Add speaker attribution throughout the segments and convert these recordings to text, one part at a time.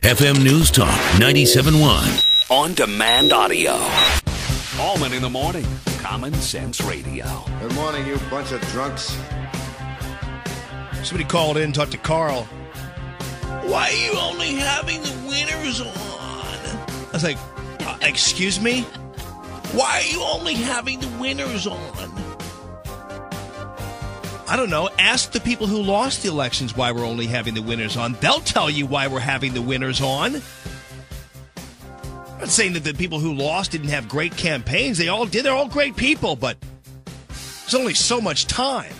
Speaker 1: FM News Talk 97.1.
Speaker 2: On demand audio. Allman in the morning. Common Sense Radio.
Speaker 3: Good morning, you bunch of drunks.
Speaker 4: Somebody called in, talked to Carl. Why are you only having the winners on? I was like, excuse me? Why are you only having the winners on? I don't know. Ask the people who lost the elections why we're only having the winners on. They'll tell you why we're having the winners on. I'm not saying that the people who lost didn't have great campaigns. They all did. They're all great people, but there's only so much time.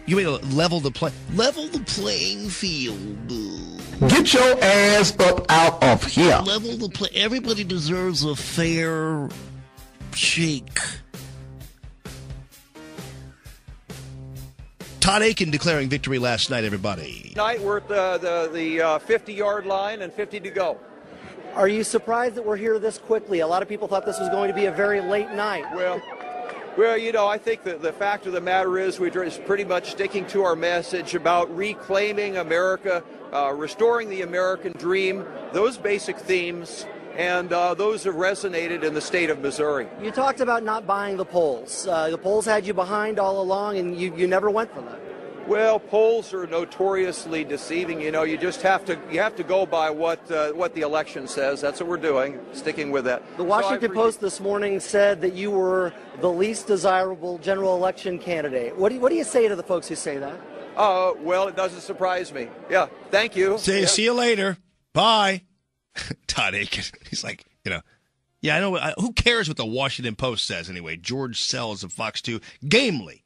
Speaker 4: You mean level the playing field.
Speaker 5: Get your ass up out of here.
Speaker 4: Level the play. Everybody deserves a fair shake. Todd Aiken declaring victory last night, everybody.
Speaker 6: Tonight we're at the 50-yard line and 50 to go.
Speaker 7: Are you surprised that we're here this quickly? A lot of people thought this was going to be a very late night.
Speaker 6: Well, you know, I think that the fact of the matter is we're just pretty much sticking to our message about reclaiming America, restoring the American dream, those basic themes, and those have resonated in the state of Missouri.
Speaker 7: You talked about not buying the polls. The polls had you behind all along, and you never went for them.
Speaker 6: Well, polls are notoriously deceiving. You know, you just have to go by what the election says. That's what we're doing, sticking with that.
Speaker 7: The Washington Post this morning said that you were the least desirable general election candidate. What do you say to the folks who say that?
Speaker 6: Well, it doesn't surprise me. Yeah, thank you.
Speaker 4: See you later. Bye. Todd Aiken. He's like, yeah, I know. Who cares what the Washington Post says anyway? George Sells of Fox 2 gamely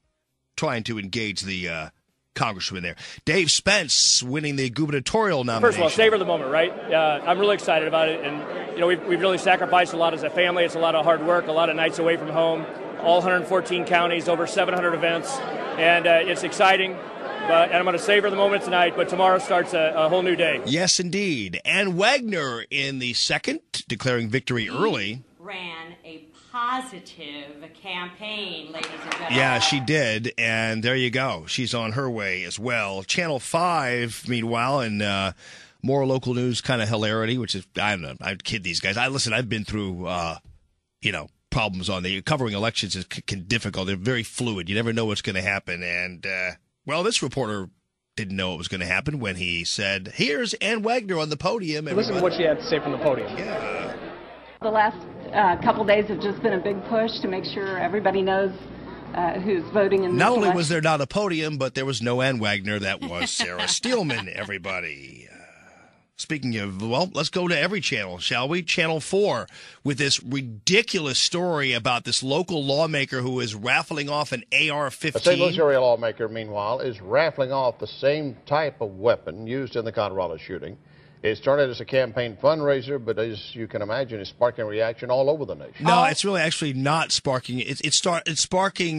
Speaker 4: trying to engage the congressman there. Dave Spence winning the gubernatorial nomination.
Speaker 8: First of all, savor the moment, right? I'm really excited about it. And, we've really sacrificed a lot as a family. It's a lot of hard work, a lot of nights away from home, all 114 counties, over 700 events. And it's exciting. And I'm going to savor the moment tonight, but tomorrow starts a whole new day.
Speaker 4: Yes, indeed. And Wagner in the second, declaring victory early.
Speaker 9: Ran a positive campaign, ladies and gentlemen.
Speaker 4: Yeah, she did, and there you go. She's on her way as well. Channel 5, meanwhile, and more local news kind of hilarity, which is, I don't know, I kid these guys. I've been through, problems on the covering elections is difficult. They're very fluid. You never know what's going to happen, and well, this reporter didn't know what was going to happen when he said, here's Ann Wagner on the podium.
Speaker 8: Listen to what she had to say from the podium.
Speaker 4: Yeah.
Speaker 10: The last couple days have just been a big push to make sure everybody knows who's voting in this
Speaker 4: Not only
Speaker 10: election.
Speaker 4: was there not a podium, but there was no Ann Wagner. That was Sarah Steelman, everybody. Speaking of, well, let's go to every channel, shall we? Channel 4 with this ridiculous story about this local lawmaker who is raffling off an AR-15.
Speaker 11: A St. Louis area lawmaker, meanwhile, is raffling off the same type of weapon used in the Colorado shooting. It started as a campaign fundraiser, but as you can imagine, it's sparking reaction all over the nation.
Speaker 4: No, it's really actually not sparking. It's sparking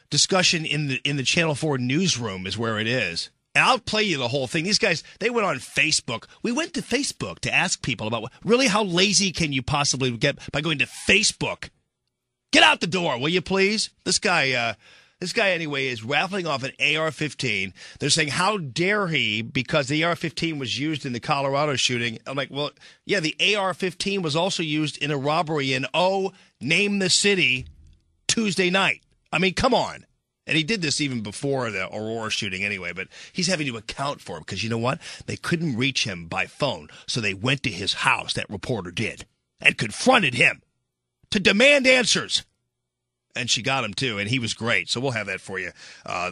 Speaker 4: discussion in the Channel 4 newsroom is where it is. And I'll play you the whole thing. These guys, they went on Facebook. We went to Facebook to ask people about really how lazy can you possibly get by going to Facebook? Get out the door, will you please? This guy anyway is raffling off an AR-15. They're saying, how dare he, because the AR-15 was used in the Colorado shooting. I'm like, well, yeah, the AR-15 was also used in a robbery in, name the city, Tuesday night. I mean, come on. And he did this even before the Aurora shooting anyway, but he's having to account for it because you know what? They couldn't reach him by phone, so they went to his house, that reporter did, and confronted him to demand answers. And she got him, too, and he was great. So we'll have that for you,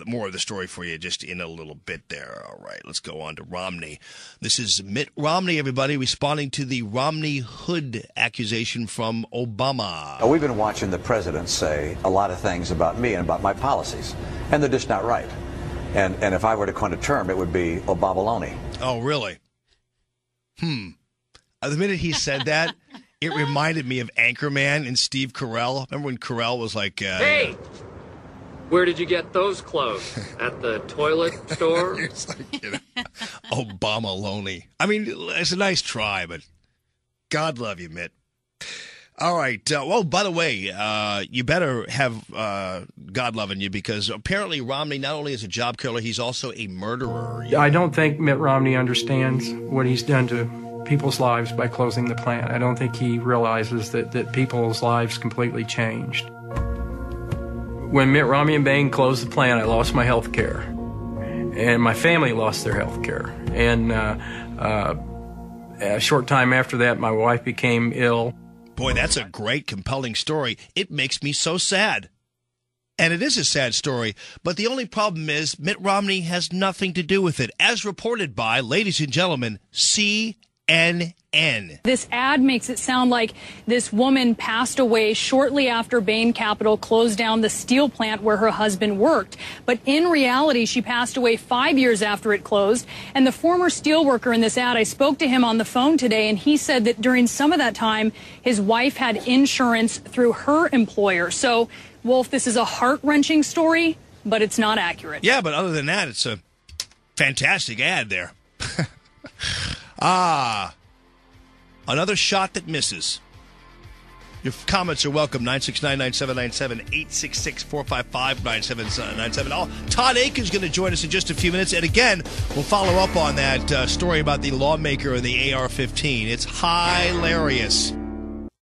Speaker 4: more of the story for you just in a little bit there. All right, let's go on to Romney. This is Mitt Romney, everybody, responding to the Romney Hood accusation from Obama.
Speaker 12: We've been watching the president say a lot of things about me and about my policies, and they're just not right. And if I were to coin a term, it would be Obabaloney.
Speaker 4: Oh, really? The minute he said that, it reminded me of Anchorman and Steve Carell. Remember when Carell was like,
Speaker 13: hey, where did you get those clothes? At the toilet store?
Speaker 4: It's like, Obama lonely. I mean, it's a nice try, but God love you, Mitt. All right. Well, by the way, you better have God loving you, because apparently Romney not only is a job killer, he's also a murderer.
Speaker 14: I don't think Mitt Romney understands what he's done to people's lives by closing the plant. I don't think he realizes that people's lives completely changed. When Mitt Romney and Bain closed the plant, I lost my health care. And my family lost their health care. And a short time after that, my wife became ill.
Speaker 4: Boy, that's a great, compelling story. It makes me so sad. And it is a sad story, but the only problem is Mitt Romney has nothing to do with it, as reported by, ladies and gentlemen, CNN.
Speaker 15: This ad makes it sound like this woman passed away shortly after Bain Capital closed down the steel plant where her husband worked. But in reality, she passed away 5 years after it closed. And the former steel worker in this ad, I spoke to him on the phone today, and he said that during some of that time, his wife had insurance through her employer. So, Wolf, this is a heart-wrenching story, but it's not accurate.
Speaker 4: Yeah, but other than that, it's a fantastic ad there. Another shot that misses. Your comments are welcome. 969-9797, 866-455-9797. Todd Aiken's going to join us in just a few minutes. And again, we'll follow up on that story about the lawmaker and the AR-15. It's hilarious.